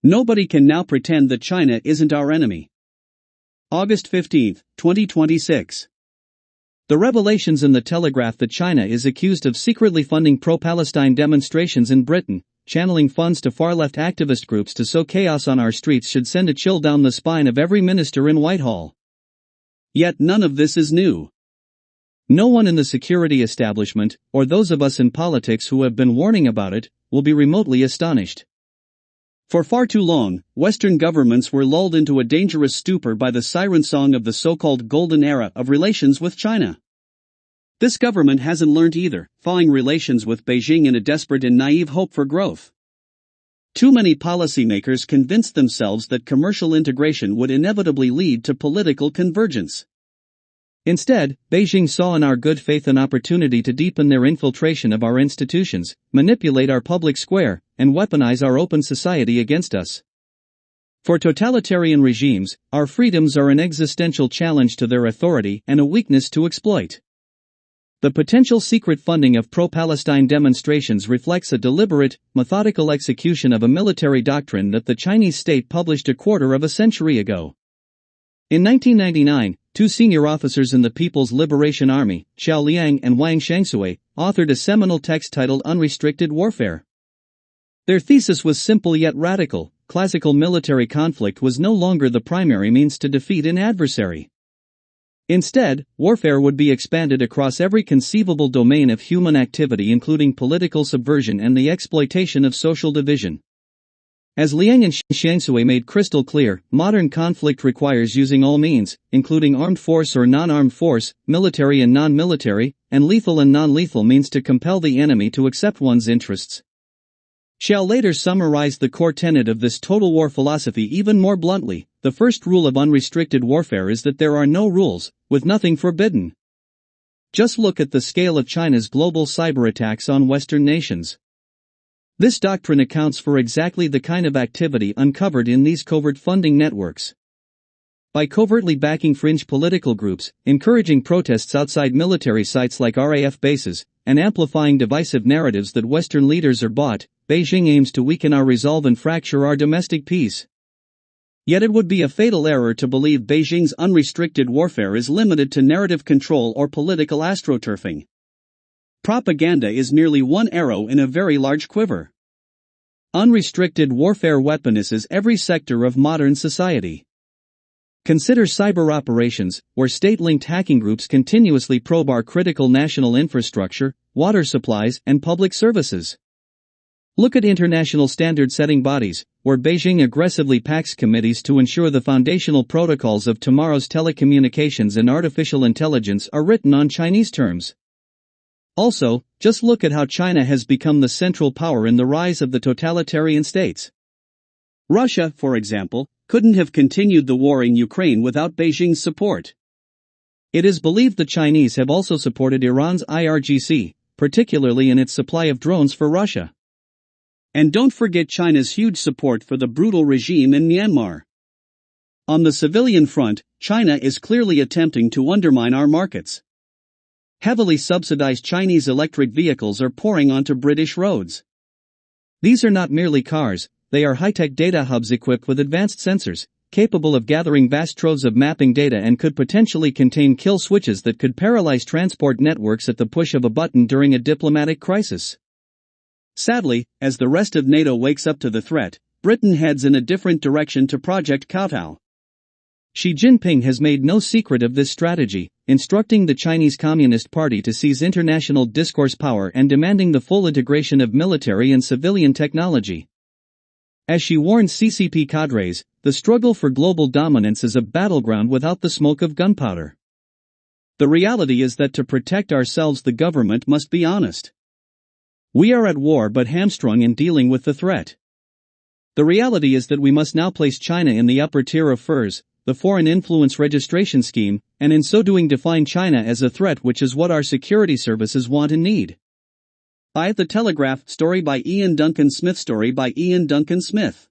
Nobody can now pretend that China isn't our enemy. August 15, 2026. The revelations in the Telegraph that China is accused of secretly funding pro-Palestine demonstrations in Britain, channeling funds to far-left activist groups to sow chaos on our streets should send a chill down the spine of every minister in Whitehall. Yet none of this is new. No one in the security establishment, or those of us in politics who have been warning about it, will be remotely astonished. For far too long, Western governments were lulled into a dangerous stupor by the siren song of the so-called golden era of relations with China. This government hasn't learned either, thawing relations with Beijing in a desperate and naive hope for growth. Too many policymakers convinced themselves that commercial integration would inevitably lead to political convergence. Instead, Beijing saw in our good faith an opportunity to deepen their infiltration of our institutions, manipulate our public square, and weaponize our open society against us. For totalitarian regimes, our freedoms are an existential challenge to their authority and a weakness to exploit. The potential secret funding of pro-Palestine demonstrations reflects a deliberate, methodical execution of a military doctrine that the Chinese state published a quarter of a century ago. In 1999, two senior officers in the People's Liberation Army, Xiao Liang and Wang Shangshui, authored a seminal text titled Unrestricted Warfare. Their thesis was simple yet radical: classical military conflict was no longer the primary means to defeat an adversary. Instead, warfare would be expanded across every conceivable domain of human activity, including political subversion and the exploitation of social division. As Liang and Shangshui made crystal clear, modern conflict requires using all means, including armed force or non-armed force, military and non-military, and lethal and non-lethal means to compel the enemy to accept one's interests. Xiao later summarized the core tenet of this total war philosophy even more bluntly: the first rule of unrestricted warfare is that there are no rules, with nothing forbidden. Just look at the scale of China's global cyber attacks on Western nations. This doctrine accounts for exactly the kind of activity uncovered in these covert funding networks. By covertly backing fringe political groups, encouraging protests outside military sites like RAF bases, and amplifying divisive narratives that Western leaders are bought, Beijing aims to weaken our resolve and fracture our domestic peace. Yet it would be a fatal error to believe Beijing's unrestricted warfare is limited to narrative control or political astroturfing. Propaganda is merely one arrow in a very large quiver. Unrestricted warfare weaponizes every sector of modern society. Consider cyber operations, where state-linked hacking groups continuously probe our critical national infrastructure, water supplies, and public services. Look at international standard-setting bodies, where Beijing aggressively packs committees to ensure the foundational protocols of tomorrow's telecommunications and artificial intelligence are written on Chinese terms. Also, just look at how China has become the central power in the rise of the totalitarian states. Russia, for example, couldn't have continued the war in Ukraine without Beijing's support. It is believed the Chinese have also supported Iran's IRGC, particularly in its supply of drones for Russia. And don't forget China's huge support for the brutal regime in Myanmar. On the civilian front, China is clearly attempting to undermine our markets. Heavily subsidized Chinese electric vehicles are pouring onto British roads. These are not merely cars, they are high-tech data hubs equipped with advanced sensors, capable of gathering vast troves of mapping data and could potentially contain kill switches that could paralyze transport networks at the push of a button during a diplomatic crisis. Sadly, as the rest of NATO wakes up to the threat, Britain heads in a different direction to Project Kowtow. Xi Jinping has made no secret of this strategy, instructing the Chinese Communist Party to seize international discourse power and demanding the full integration of military and civilian technology. As she warned CCP cadres, the struggle for global dominance is a battleground without the smoke of gunpowder. The reality is that to protect ourselves, the government must be honest. We are at war but hamstrung in dealing with the threat. The reality is that we must now place China in the upper tier of FIRS, the Foreign Influence Registration Scheme, and in so doing define China as a threat, which is what our security services want and need. By The Telegraph, story by Ian Duncan Smith.